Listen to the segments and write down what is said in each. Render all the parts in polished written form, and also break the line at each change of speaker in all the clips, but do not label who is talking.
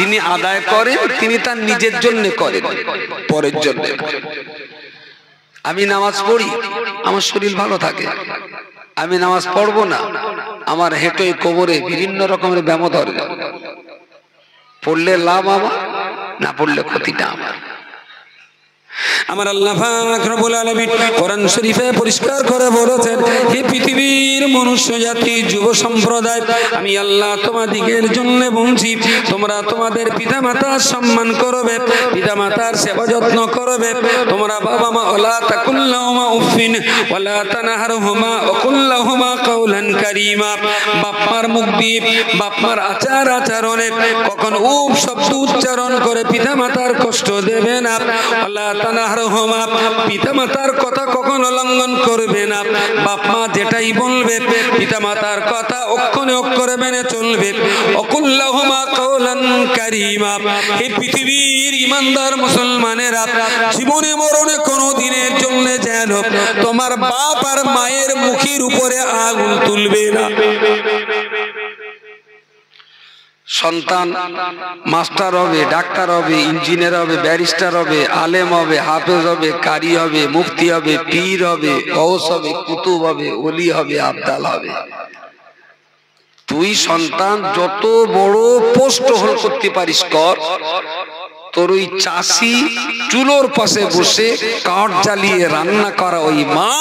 যিনি আদায় করেন তিনি তার নিজের জন্য করেন, পরের জন্য। আমি নামাজ পড়ি, আমার শরীর ভালো থাকে। আমি নামাজ পড়বো না, আমার হেঁটে কোমরে বিভিন্ন রকমের ব্যামো ধরে। পড়লে লাভ আমার, না পড়লে ক্ষতিটা আমার।
আমার আল্লাহ পাক রব্বুল আলামিন কোরআন শরীফে পরিষ্কার করে বলেছেন, হে পৃথিবীর মনুষ্য জাতি, যুব সম্প্রদায়, আমি আল্লাহ তোমাদিগের জন্য বলছি, তোমরা তোমাদের পিতামাতার সম্মান করবে, পিতামাতার সেবা যত্ন করবে। তোমরা বাবা মা ওয়ালা তাকুল্লাহুমা উফিন ওয়ালা তানহারহুমা ওয়া কুল্লাহুমা কাওলান কারীমা। বাপমার মুখ দিয়ে, বাপমার আচার আচরণে কখন উফ শব্দ উচ্চারণ করে পিতামাতার কষ্ট দেবে না। ওয়ালা তানহারহুমা, পিতামাতার কথা কখনো লঙ্ঘন করবে না। বাপ মা যেটাই বলবে পিতামাতার কথা অক্ষরে অক্ষরে মেনে চলবে। ওয়াকুল্লাহুমা কাওলান কারীমা। এই পৃথিবীর ইমানদার মুসলমানেরা, জীবনে মরণে কোনো দিনের জন্য যেন তোমার বাপ আর মায়ের মুখের উপরে আগুন তুলবে না।
সন্তান মাস্টার হবে, ডাক্তার হবে, ইঞ্জিনিয়ার হবে, ব্যারিস্টার হবে, আলেম হবে, হাফেজ হবে, কারি হবে, মুফতি হবে, পীর হবে, গৌস হবে, কুতুব হবে, ওলি হবে, আবদাল হবে। তুই সন্তান যত বড় পোস্ট হোল্ড করতে পারিস কর, তোর ওই চাষি চুলোর পাশে বসে কাঠ জ্বালিয়ে রান্না করা ওই মা,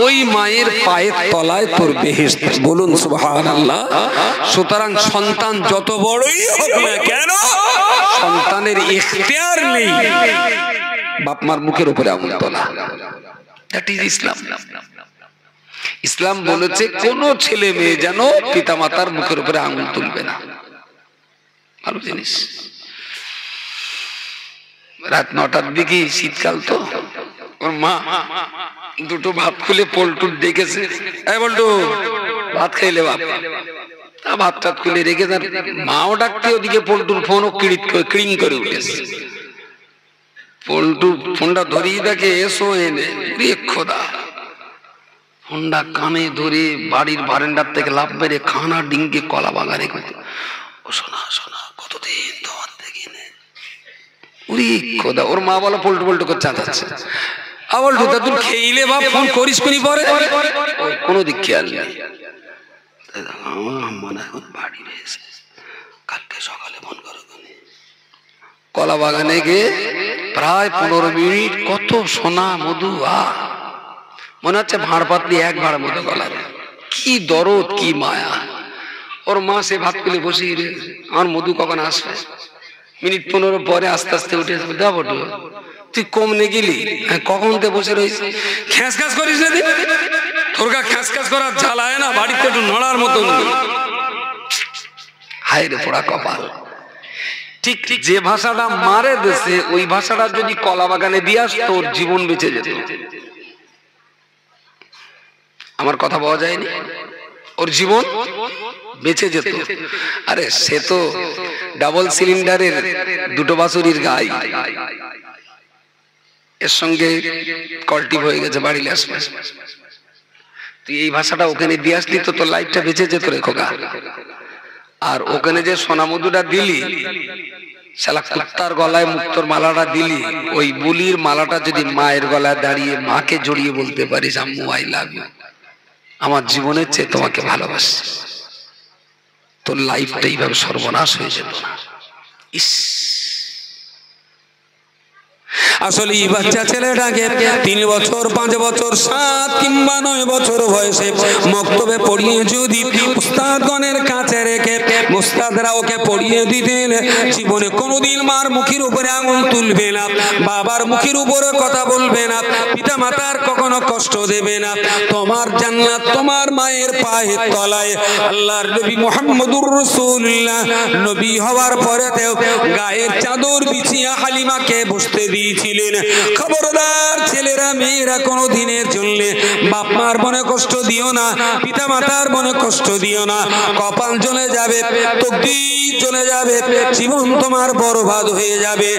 ওই মায়ের পায়ের তলায় তোর বেহেশত। বলুন সুবহানাল্লাহ। সুতরাং সন্তান যত বড়ই হোক না কেন, সন্তানের ইখতিয়ার নেই বাপ মার মুখের উপরে আঙুল তোলা। দ্যাট ইজ ইসলাম। ইসলাম বলেছে কোন ছেলে মেয়ে যেন পিতা মাতার মুখের উপরে আঙুল তুলবে না। ভালো জিনিস। রাত 9টার দিকে, শীতকাল তো, ওর মা দুটো ভাত খুলে পল্টুর ডেকেছে, বল্টু ভাত খাইলে বাপ। ভাত টাত খুলে রেখে তার মাও ডাকতে, ওদিকে পল্টুর ফোনও ক্রিং করে উঠেছে। পল্টু ফোনটা ধরিয়ে দেখে, এসো এনে। খোদা, ফোনটা কানে ধরে বাড়ির বারান্দার থেকে লাফ মেরে খানা ডিঙ্গে কলা বাগানে, ও শোনা শোনা কতদিন তোমার দেখি নে। খোদা, ওর মা বলো পল্টু পল্টু করে চাঁদাচ্ছে। বল্টু তা তুই খেইলে বাপ ফোন করিস কোনি পরে? কোনো দিক খেয়াল নেই। বাড়ি রয়েছে, কালকে সকালে ফোন করো। কলা বাগানে গিয়ে প্রায় 15 মিনিট কত সোনা মধু, মনে হচ্ছে ভাঁড় পাতলি এক ভাঁড় মতো গলার। কি দরদ, কি মায়া। ওর মা সে ভাত খুলে বসিয়ে রে, আমার মধু কখন আসবে? মিনিট 15 পরে আস্তে আস্তে উঠে দেখ, তুই কমনে গেলি, কখন তে বসে রয়েছে, খ্যাঁস খ্যাঁস করিস না। তোর গা খ্যাঁস খ্যাঁস করার জ্বালায় না, বাড়িতে একটু নড়ার মতো। হায় রে পোড়া কপাল। ঠিক যে ভাষাটা মারে দেশে, ওই ভাষাটা যদি কলা বাগানে দিয়ে আস, তোর জীবন বেঁচে যেত। আমার কথা পাওয়া যায়নি, ওর জীবন বেঁচে যেত। আরে সে তো ডাবল সিলিন্ডারের দুটো বাছুরির গাই, এর সঙ্গে কলটিভ হয়ে গেছে বাড়ির আশপাশ। তুই এই ভাষাটা ওখানে দিয়ে আসলি তো তোর লাইফটা বেঁচে যেত রে খোকা। আর ওখানে যে সোনা মধুটা দিলি, শালা কুত্তার গলায় মুক্তোর মালাটা দিলি, ওই বুলির মালাটা যদি মায়ের গলায় দাঁড়িয়ে মাকে জড়িয়ে বলতে পারিস, আম্মু আই লাভ ইউ, আমার জীবনের চেয়ে তোমাকে ভালোবাসি, তোর লাইফটা এইভাবে সর্বনাশ হয়ে যেত না। ইস,
আসলে এই বাচ্চা ছেলেটাকে 3 বছর, 5 বছর, 7 কিংবা 9 বছর বয়সে মক্তবে পড়িয়ে যদি উস্তাদগণের কাছে রেখে উস্তাদরা ওকে পড়িয়ে দিতেন, জীবনে কোনোদিন মার মুখের উপরে আঙুল তুলবে না, বাবার মুখের উপরে কথা বলবে না, পিতা মাতার কখনো কষ্ট দেবে না। তোমার জান্নাত তোমার মায়ের পায়ের তলায়। আল্লাহর নবী মুহাম্মদুর রাসূলুল্লাহ নবী হওয়ার পরেতেও গায়ের চাদর বিছিয়ে হালিমাকে বসতে দিয়েছি। দিলেন, খবরদার ছেলেরা মেয়েরা কোনো দিনের জন্য বাপ মার মনে কষ্ট দিও না, পিতা মাতার মনে কষ্ট দিও না, কপাল জ্বলে যাবে, তকদীর চলে যাবে, জীবন তোমার বরবাদ হয়ে যাবে।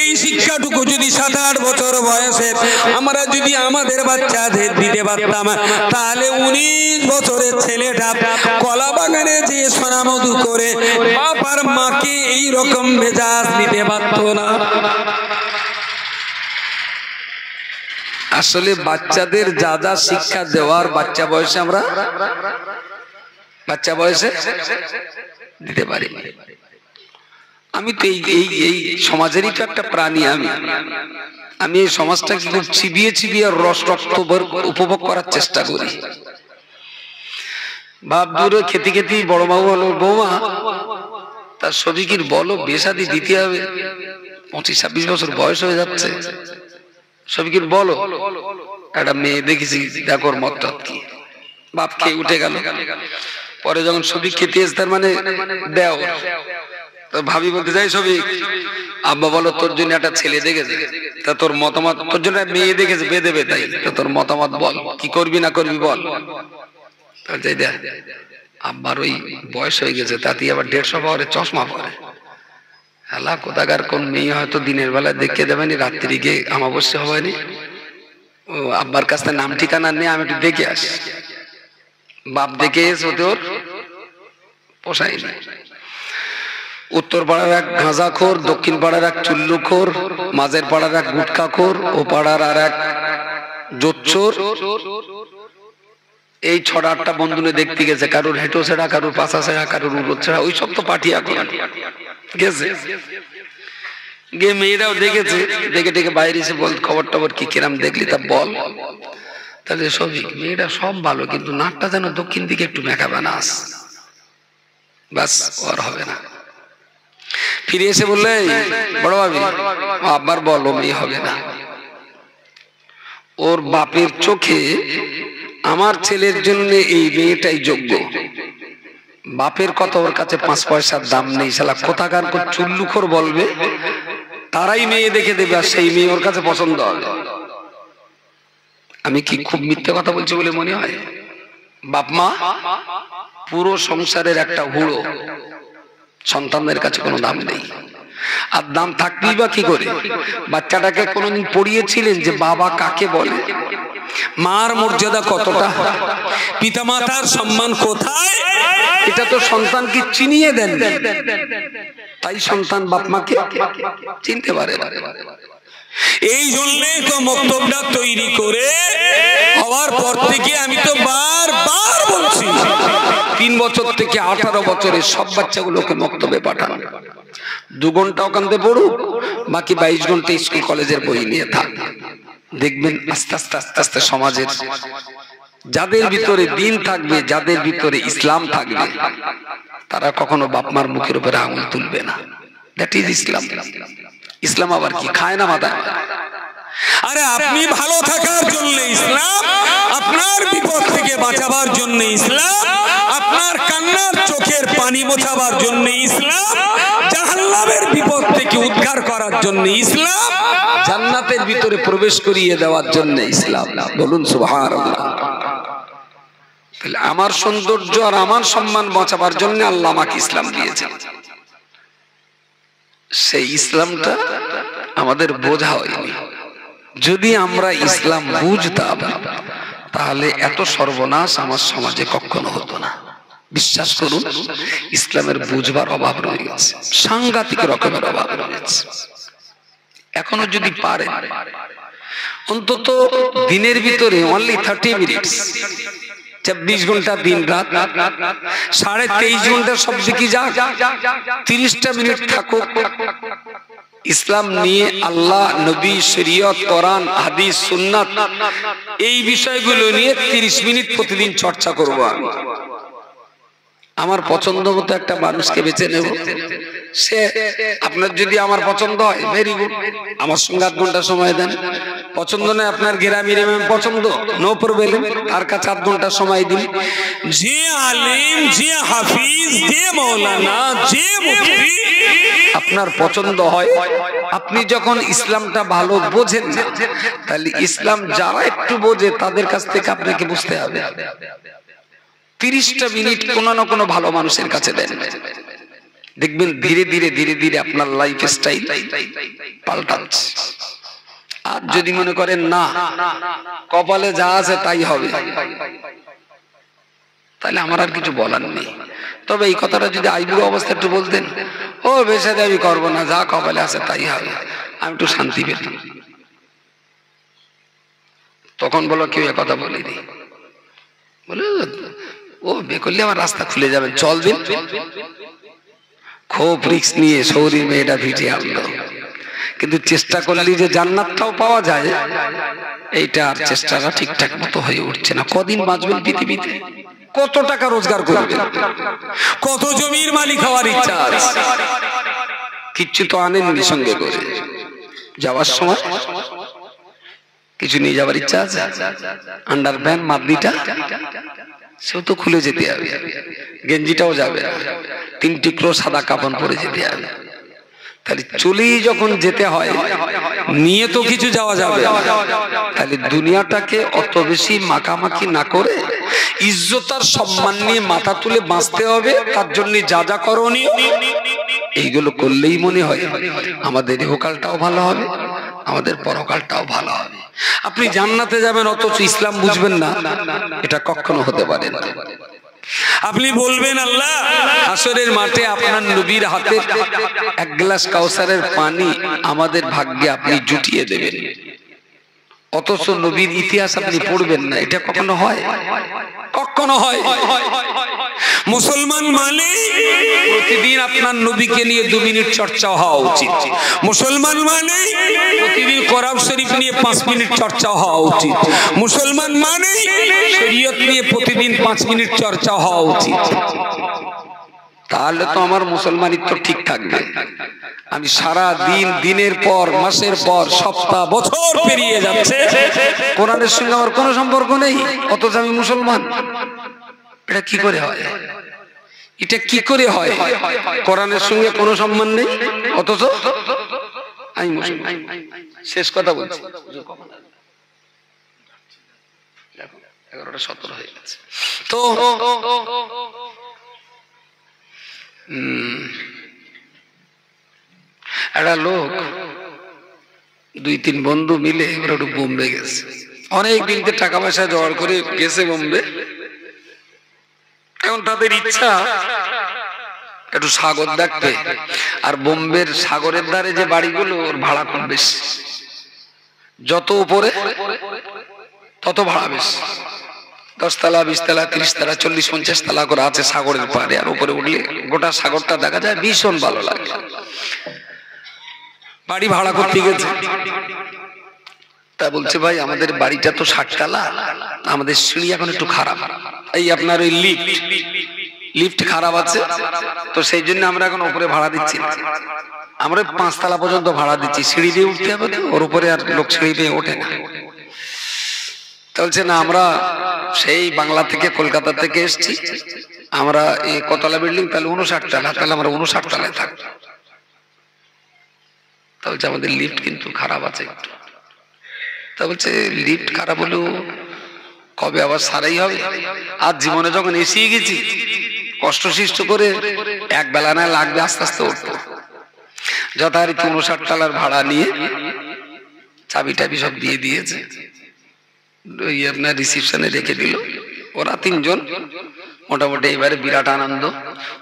এই শিক্ষাটুকু যদি 7-8 বছর বয়সে আমরা যদি আমাদের বাচ্চাদের দিতে পারতাম, তাহলে 19 বছরের ছেলেটা কলা বাগানে যে সোনা মধু করে বাপ আর মাকে এই রকম মেজাজ দিতে পারত না।
আসলে বাচ্চাদের যা যা শিক্ষা দেওয়ার বাচ্চা বয়সে আমরা দিতে পারি। আমি তো এই সমাজেরই তো একটা প্রাণী। আমি এই সমাজটাকে খুব চিবিয়ে চিবিয়ে রস রক্ত উপভোগ করার চেষ্টা করি। বাপ দূরে খেতে খেতে বড় বাবু হলো, বৌমা তার শফিকির বলো বেশাদি দিতে হবে, 25-26 বছর বয়স হয়ে যাচ্ছে, শফিকির বলো। একটা মেয়ে দেখেছি, দেখো ওর মত কি, বাপ খেয়ে উঠে গেল। পরে যখন শফিক খেতে এসে তার মানে দেও, তো ভাবি বলতে যাই শফিক, আব্বা বলো তোর জন্য একটা ছেলে দেখেছে, তা তোর মতামত, তোর জন্য মেয়ে দেখেছে বেঁধে তাই, তো তোর মতামত বল, কি করবি না করবি বল। আব্বার ওই বয়স হয়ে গেছে, তাতে আবার 150 পাওয়ারে চশমা পরে। আল্লাহ কোথাকার কোন মেয়ে হয়তো দিনের বেলায় দেখে দেবেনি, রাত্রি গিয়ে আমাবস্যা হয়নি, ও আব্বার কাছে নাম ঠিকানা নেই, আমি একটু দেখে আসি। বাপ দেখে এসে ওর পোষাই না। উত্তর পাড়ার এক গাঁজাখোর, দক্ষিণ পাড়ার এক চুল্লুখোর, মাঝের পাড়ার এক গুটখাখোর, ও পাড়ার আর এক জোচ্চোর। এই 6-8টা বন্ধুনে দেখতে গেছে, কারোর হেঁটো ছেড়া, কারোর পাশা ছেড়া, কারোর উড়ো ছেড়া, ওই সব তো পাঠিয়া গেছে। গিয়ে মেয়েরাও দেখেছে, দেখে দেখে বাইরে এসে বল খবর টবর কি কিরাম দেখলি তা বল। তাহলে সবই মেয়েরা সব ভালো, কিন্তু নাকটা যেন দক্ষিণ দিকে একটু মেকা বানাস, বাস আর হবে না। ফিরে এসে বললে বড় ভাবি আবার বলো মেয়ে হবে না। ওর বাপের চোখে আমার ছেলের জন্য এই মেয়েটাই যোগ্য। বাপের কথা ওর কাছে 5 পয়সার দাম নেই। শালা কোথাকার চুল্লুখোর বলবে, তারাই মেয়ে দেখে দেবে, আর সেই মেয়ে ওর কাছে পছন্দ হবে। আমি কি খুব মিথ্যে কথা বলছি বলে মনে হয়? বাপ মা পুরো সংসারের একটা হুড়ো, সন্তানদের কাছে কোনো দাম নেই। আর দাম থাকবেই বা কি করে? বাচ্চাটাকে কোনোদিন পড়িয়েছিলেন যে বাবা কাকে বলে, মার মর্যাদা কতটা, পিতামাতার সম্মান কোথায়? এটা তো সন্তানকে চিনিয়ে দেন, তাই সন্তান বাপ মাকে চিনতে পারে।
এই জন্যই তো মক্তবটা তৈরি করে হওয়ার পর থেকে আমি তো বারবার বলছি,
3 বছর থেকে 18 বছরে সব বাচ্চাগুলোকে মক্তবে পাঠান। 2 ঘন্টা ওখানে পড়ুক, বাকি 22 ঘন্টা স্কুল কলেজের বই নিয়ে থাক। দেখবেন আস্তে আস্তে আস্তে আস্তে সমাজের যাদের ভিতরে দিন থাকবে, যাদের ভিতরে ইসলাম থাকবে, তারা কখনো বাপ মার মুখের উপরে আঙুল তুলবে না। দ্যাট ইজ ইসলাম। ইসলাম আবার কি খায় না মাথায়?
আরে আপনি ভালো থাকার জন্য ইসলাম, আপনার বিপদ থেকে বাঁচাবার জন্য ইসলাম, আপনার কান্নার চোখের পানি মোছাবার জন্য ইসলাম, জাহান্নামের বিপদ থেকে উদ্ধার করার জন্য ইসলাম,
জান্নাতের ভিতরে প্রবেশ করিয়ে দেওয়ার জন্য ইসলাম। বলুন সুবহানাল্লাহ। তাহলে আমার সৌন্দর্য আর আমার সম্মান বাঁচাবার জন্য আল্লাহ আমাকে ইসলাম দিয়েছেন। সেই ইসলামটা আমাদের বোঝা হয়নি। যদি আমরা ইসলাম বুঝতাম, তাহলে এত সর্বনাশ আমার সমাজে কখনো হতো না। বিশ্বাস করুন, ইসলামের বুঝবার অভাব রয়ে গেছে, সাংঘাতিক রকমের অভাব রয়েছে। এখনো যদি পারে অন্তত দিনের ভিতরে অনলি 30 মিনিটস, 24 ঘন্টা দিন রাত 23.5 ঘন্টা সব দিকে যাক, 30টা মিনিট থাকুক ইসলাম নিয়ে, আল্লাহ, নবী, শরীয়ত, কোরআন, হাদিস, সুন্নাত, এই বিষয়গুলো নিয়ে 30 মিনিট প্রতিদিন চর্চা করব। আমার পছন্দ মতো একটা মানুষকে বেছে নেব। সে আপনার যদি আমার পছন্দ হয় ভেরি গুড, আমার সঙ্গে 8 ঘন্টা সময় দেন। পছন্দ নয় আপনার গ্রামের ইমাম পছন্দ, নো প্রবলেম, আর কাছে 8 ঘন্টা সময় দিন।
যে আলেম, যে হাফিজ, যে মাওলানা, যে মুফতি
আপনার পছন্দ হয় আপনি যখন ইসলামটা ভালো বোঝেন না, তাহলে ইসলাম যারা একটু বোঝে তাদের কাছ থেকে আপনাকে বুঝতে হবে। 30টা মিনিট কোনো না কোনো ভালো মানুষের কাছে দেন, দেখবেন ধীরে ধীরে ধীরে ধীরে আপনার লাইফ স্টাইল পাল্টাচ্ছে। আর যদি মনে করেন না কপালে যা আছে তাই হবে, তাহলে আমার আর কিছু বলার নেই। তবে এই কথাটা যদি আইবুড়ো অবস্থা একটু বলতেন, ও বেশি দাবি করবো না, যা কপালে আছে তাই হবে, আমি একটু শান্তি পেতাম। তখন বলো কেউ কথা বলিনি, বলে ও বে করলে আমার রাস্তা খুলে যাবে, চল দিন। খুব রিস্ক নিয়ে সৌরি মেয়েটা ভিটে আনলো, কিন্তু চেষ্টা করলে যে জান্নাতটাও পাওয়া যায়, এইটা আর চেষ্টাটা ঠিকঠাক মতো হয়ে উঠছে না। কদিন বাঁচবেন পৃথিবীতে, কত টাকা রোজগার করবেন, কত জমির মালিক হওয়ার ইচ্ছা আছে, কিচ্ছু তো আনেননি সঙ্গে করে। যাওয়ার সময় কিছু নিয়ে যাওয়ার ইচ্ছা আছে, আন্ডার প্যান্ট মাদলিটা সেও তো খুলে যেতে হবে, গেঞ্জিটাও যাবে, 3 টুকরো সাদা কাপড় পরে যেতে হবে। তাহলে চলেই যখন যেতে হয়, নিয়ে তো কিছু যাওয়া যাবে, তাহলে দুনিয়াটাকে অত বেশি মাখামাখি না করে ইজ্জত আর সম্মান নিয়ে মাথা তুলে বাঁচতে হবে। তার জন্য যা যা করণীয় এইগুলো করলেই মনে হয় আমাদের ইহকালটাও ভালো হবে, আমাদের পরকালটাও ভালো হবে। আপনি জান্নাতে যাবেন অথচ ইসলাম বুঝবেন না, এটা কখনো হতে পারে না। আপনি বলবেন আল্লাহ হাসরের মাঠে আপনার নবীর হাতে 1 গ্লাস কাউসারের পানি আমাদের ভাগ্যে আপনি জুটিয়ে দেবেন, অথচ নবীর ইতিহাস আপনি পড়বেন না, এটা কখনো হয়? কখনো হয়? মুসলমান মানে প্রতিদিন আপনার নবীকে নিয়ে 2 মিনিট চর্চা হওয়া উচিত। মুসলমান মানে প্রতিদিন কোরআন শরীফ নিয়ে 5 মিনিট চর্চা হওয়া উচিত। মুসলমান মানে শরীয়ত নিয়ে প্রতিদিন 5 মিনিট চর্চা হওয়া উচিত। তাহলে তো আমার মুসলমানিত্ব ঠিক থাকবে। আমি সারা দিন, দিনের পর মাসের পর সপ্তাহ বছর পেরিয়ে যাচ্ছে, কোরআনের সঙ্গে আমার কোনো সম্পর্ক নেই, অথচ আমি মুসলমান। এটা কি করে হয়? এটা কি করে হয়? কোরআনের সঙ্গে কোনো সম্মান নেই, অথচ আমি মুসলমান। শেষ কথা বলছি, 11:17 হয়ে গেছে। তো একটা লোক 2-3 বন্ধু মিলে এবার একটু বোম্বে গেছে। অনেক দিন টাকা পয়সা জোগাড় করে গেছে বোম্বে। এখন তাদের ইচ্ছা একটু সাগর দেখতে, আর বোম্বের সাগরের ধারে যে বাড়িগুলো ওর ভাড়া কম বেশি, যত উপরে তত ভাড়া বেশি। 10 তলা, 20 তলা, 30 তলা, 40-50 তলা করে আছে সাগরের পাড়ে, আর উপরে উঠলে গোটা সাগরটা দেখা যায়, ভীষণ ভালো লাগে। বাড়ি ভাড়া করতে গেছে, তা বলছে ভাই আমাদের বাড়িটা তো 60 তলা, আমাদের সিঁড়ি এখন একটু খারাপ, এই আপনার ওই লিফট খারাপ আছে, তো সেই জন্য আমরা এখন উপরে ভাড়া দিচ্ছি। আমরা 5 তলা পর্যন্ত ভাড়া দিচ্ছি, সিঁড়ি দিয়ে উঠতে হবে, ওর উপরে আর লোক সিঁড়ি দিয়ে ওঠে না। বলছে না, আমরা সেই বাংলা থেকে কলকাতা থেকে এসেছি, আমরা এই কতলা বিল্ডিং, তাহলে 59 তলা, তাহলে আমরা 59 তলায় থাকবো। তা বলছে আমাদের লিফট কিন্তু খারাপ আছে একটু। তা বলছে লিফট খারাপ হলেও কবে আবার সারাই হবে, আর জীবনে যখন এসেই গেছি কষ্ট সৃষ্ট করে এক বেলা না লাগবে, আস্তে আস্তে উঠবো। যথারীতি 59 তলার ভাড়া নিয়ে চাবি টাবি সব দিয়ে দিয়েছে, ওই আপনার রিসিপশনে রেখে দিল। ওরা 3 জন মোটামুটি এবারে বিরাট আনন্দ।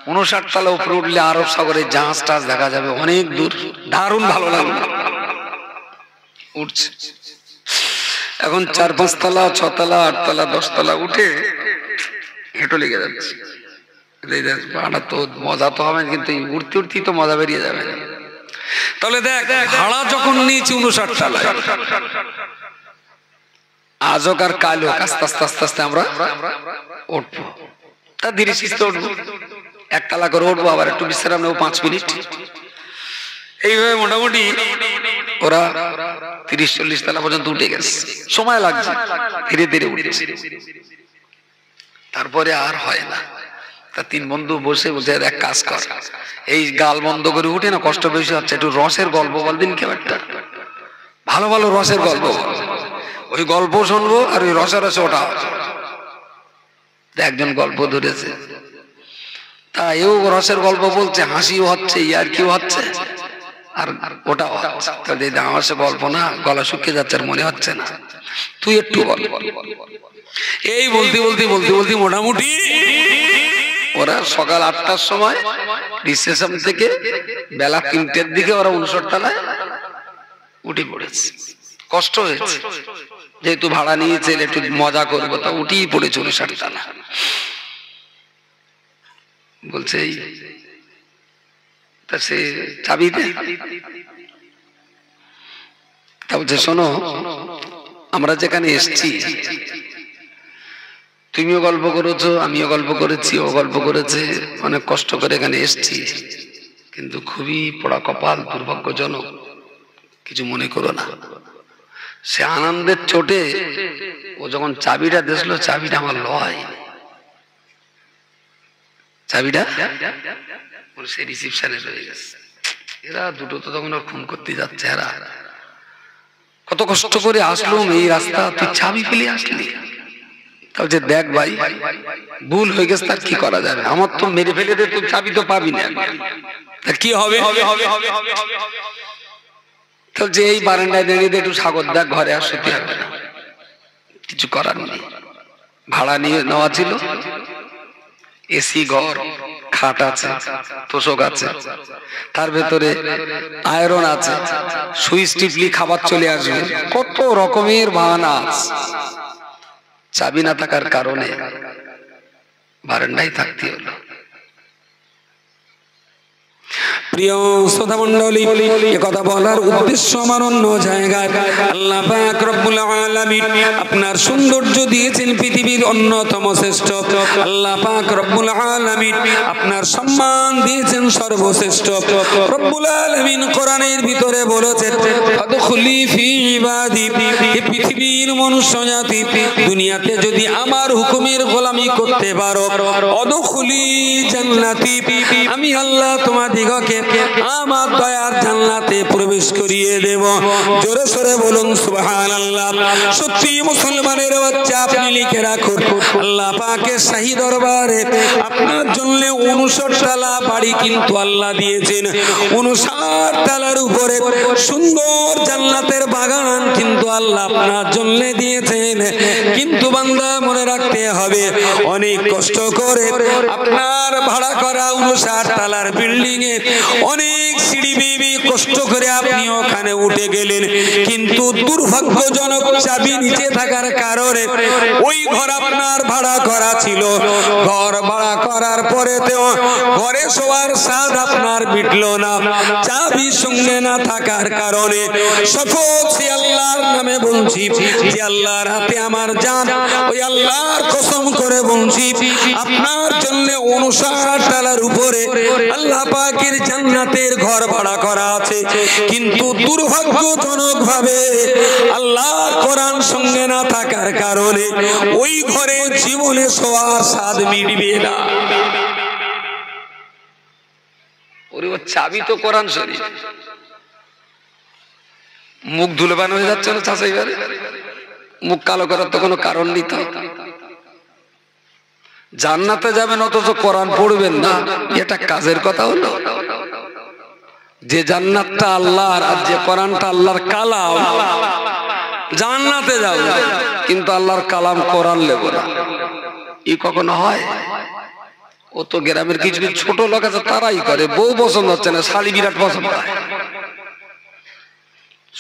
59 তলা উপরে উঠলে আরব সাগরের জাহাজ টাজ দেখা যাবে অনেক দূর, দারুণ ভালো লাগবে। উঠছে, এখন 4-5 তলা, 6 তলা, 8 তলা, 10 তলা উঠে হেঁটো লেগে যাচ্ছে। তো মজা তো হবে, কিন্তু উঠতে উঠতেই তো মজা বেরিয়ে যাবে। তাহলে দেখ, ভাড়া যখন নিয়েছি 59 তলায়, আজ হোক আর কাল হোক আস্তে আস্তে আস্তে আস্তে আমরা উঠবো, তা ধীরে সুস্থে উঠবো। 1 তলা করে উঠবো, আবার একটু বিশ্রাম নেবো 5 মিনিট। এইভাবে মোটামুটি ওরা 30-40 তলা পর্যন্ত উঠে গেছে। সময় লাগছে, ধীরে ধীরে উঠেছে। তারপরে আর হয় না, তা তিন বন্ধু বসে বলছে এক কাজ কর, এই গাল বন্ধ করে উঠে না, কষ্ট বেশি হচ্ছে, একটু রসের গল্প বল দিন, কেউ একটা ভালো ভালো রসের গল্প, ওই গল্প শুনবো আর ওই রসে রসে ওটা। একজন গল্প ধরেছে, তা এও রসের গল্প বলছে, হাসিও হচ্ছে, ইয়ার কিও হচ্ছে, আর ওটা আমার সে গল্প না, গলা শুকিয়ে যাচ্ছে আর মনে হচ্ছে না, তুই একটু বল। এই বলতে বলতে বলতে বলতে মোটামুটি ওরা সকাল 8টার সময় রিসেপশন থেকে বেলা 3টের দিকে ওরা 59 তলায় উঠে পড়েছে। কষ্ট হয়েছে, যেহেতু ভাড়া নিয়েছে একটু মজা করবো, তা উঠেই পড়েছে 59 তলা। বলছে তা সে চাবি দে, তা বলছে শোনো, আমরা যেখানে এসছি তুমিও গল্প করেছো, আমিও গল্প করেছি, ও গল্প করেছে, অনেক কষ্ট করে এখানে এসছি, কিন্তু খুবই পোড়া কপাল, দুর্ভাগ্যজনক, কিছু মনে করো না। সে আনন্দের চোটে ও যখন চাবিটা দেখলো, চাবিটা আমার লয়, চাবিটা সে রিসিপশনে রয়ে গেছে। এরা দুটো তো তখন খুন করতে যাচ্ছে, এরা কত কষ্ট করে আসলুম এই রাস্তা, তুই চাবি ফেলে আসলি। তাহলে দেখ ভাই, ভুল হয়ে গেছে, তার কি করা যাবে, আমার তো মেরে ফেলে দে, তুই চাবি তো পাবি না, কি হবে? তাহলে এই বারান্দায় দাঁড়িয়ে একটু সাগর দেখ, ঘরে আর শুতে হবে না, কিছু করার নেই। ভাড়া নিয়ে নেওয়া ছিল, এসি ঘর, খাট আছে, তোষক আছে, তার ভেতরে আয়রন আছে, সুইচ টিপলি খাবার চলে আসবে, কত রকমের বাহানা আছে। চাবি না থাকার কারণে বারান্দায় থাকতে হলো।
প্রিয় শ্রোতা মণ্ডলী, এ কথা বলার উদ্দেশ্য আমার অন্য জায়গায়। আল্লাহ পাক রব্বুল আলামিন আপনার সৌন্দর্য দিয়েছেন পৃথিবীর অন্যতম শ্রেষ্ঠ। আল্লাহ পাক রব্বুল আলামিন আপনার সম্মান দিয়েছেন সর্বশ্রেষ্ঠ। রব্বুল আলামিন কোরআনের ভিতরে বলেছেন, আদখুলি ফি ইবাদি, এই পৃথিবীর মনুষ্য জাতি দুনিয়াতে যদি আমার হুকুমের গোলামি করতে পারো, আদখুলি জান্নাতি, আমি আল্লাহ তোমাদিগকে আমার দয়ার জান্নাতে প্রবেশ করিয়ে দেব। জোরে সরে বলুন সুবহানাল্লাহ। সত্যি মুসলমানের বাচ্চা, আপনি লিখে রাখুন, আল্লাহ পাকের শাহী দরবারে আপনার জন্য 59 তলা বাড়ি কিন্তু আল্লাহ দিয়েছেন। 59 তলার উপরে সুন্দর জান্নাতের বাগান কিন্তু আল্লাহ আপনার জন্য দিয়েছেন। কিন্তু বান্দা মনে রাখতে হবে, অনেক কষ্ট করে আপনার ভাড়া করা 59 তলার বিল্ডিং এ অনেক সিঁড়ি বেয়ে কষ্ট করে আপনি ওখানে উঠে গেলেন, কিন্তু দুর্ভাগ্যজনক চাবি নিচে থাকার কারণে ওই ঘর আপনার ভাড়া করা ছিল। ঘর ভাড়া করার পরেতেও ঘরে শোয়ার স্বাদ আপনার মিটলো না, চাবি সঙ্গে না থাকার কারণে। শপথ সে আল্লাহর নামে বলছি, যে আল্লাহর হাতে আমার জান, ওই আল্লাহর কসম করে বলছি, আপনার জন্য 59 তলার উপরে আল্লাহ পাকের জান্নাতের ঘর ভাড়া করা আছে, কিন্তু দুর্ভাগ্যজনক ভাবে আল্লাহর কোরআন সঙ্গে না থাকার কারণে ওই ঘরে জীবনে শোয়ার স্বাদ মিটবে না।
ওরে ও চাবি তো কোরআন শরীফ, মুখ ধুলোবান হয়ে যাচ্ছে না চাচাই বারে, মুখ কালো করার তো কোনো কারণ নেই। তো জান্নাতে যাবেন অথচ কোরআন পড়বেন না, এটা কাজের কথা হলো? যে জান্নাতটা আল্লাহর আর যে কোরআনটা আল্লাহর কালাম, জান্নাতে যাব কিন্তু আল্লাহর কালাম কোরআন নেব না, ই কখনো হয়? ও তো গ্রামের কিছু কিছু ছোট লোক আছে, তারাই করে। বউ পছন্দ হচ্ছে না, শালি বিরাট পছন্দ হয়।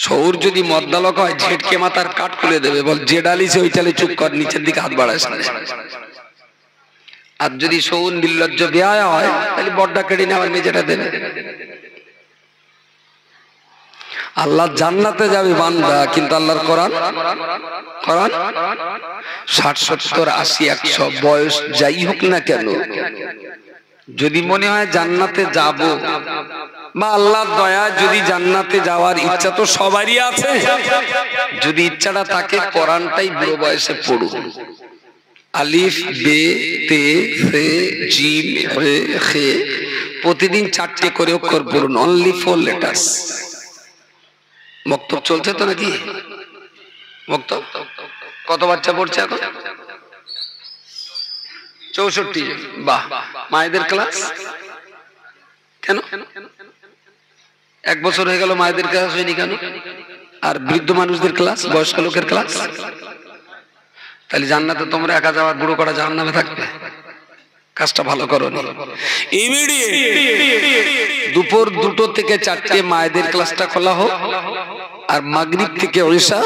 সৌর যদি মদ্দালক হয়, ঝেটকে মাথার কাঠ খুলে দেবে, বল যে ডালিছে ওই চালে চুপ কর, নিচের দিকে হাত বাড়াইস না। আর যদি সৌর নির্লজ্জ বেহায়া হয়, তাহলে বড্ডা কেটে নিয়ে আবার মেঝেটা দেবে। আল্লাহ জান্নাতে যাবে বান্দা, কিন্তু আল্লাহর কোরআন 60, 70, 80, 100 বয়স যাই হোক না কেন, যদি মনে হয় জান্নাতে যাব বা আল্লাহর দয়া যদি জান্নাতে যাওয়ার ইচ্ছা তো সবারই আছে, যদি ইচ্ছাটা থাকে কোরআনটাই বুড়ো বয়সে পড়ুন। আলিফ বে তে সে জিম রে খে প্রতিদিন 4টে করে অক্ষর পড়ুন, অনলি 4 লেটার্স। বক্তব্য চলছে তো নাকি? বক্তব্য কত বাচ্চা পড়ছে এখন? 64 জন। বাহ। মায়েদের ক্লাস কেন? 1 বছর হয়ে গেল মায়েদের ক্লাস হয়নি কেন? আর বৃদ্ধ মানুষদের ক্লাস, বয়স্ক লোকের ক্লাস? তাহলে জান্নাতে তোমরা একা যাওয়ার বুড়ো করা জাহান্নামে থাকবে। কাজটা ভালো করো নি। ইমিডিয়েট দুপুর 2টো থেকে 4টে মায়েদের ক্লাসটা খোলা হোক, আর মাগরিব থেকে ঈশা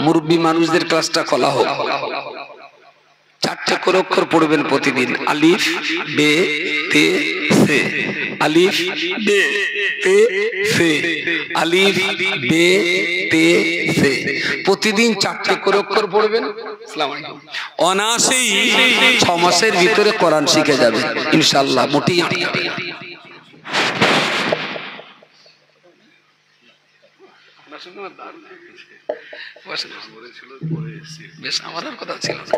মুরব্বী মানুষদের ক্লাসটা খোলা হোক। 4টে করে অক্ষর পড়বেন প্রতিদিন, আলিফ বে তে সে, আলিফ বে তে সে, আলিফ বে তে সে, প্রতিদিন 4টে করে অক্ষর পড়বেন। আসসালামু আলাইকুম। অনায়াসেই 6 মাসের ভিতরে কোরআন শিখে যাবে ইনশাআল্লাহ। মোটেই বেশ, আমার আর কথা ছিল না।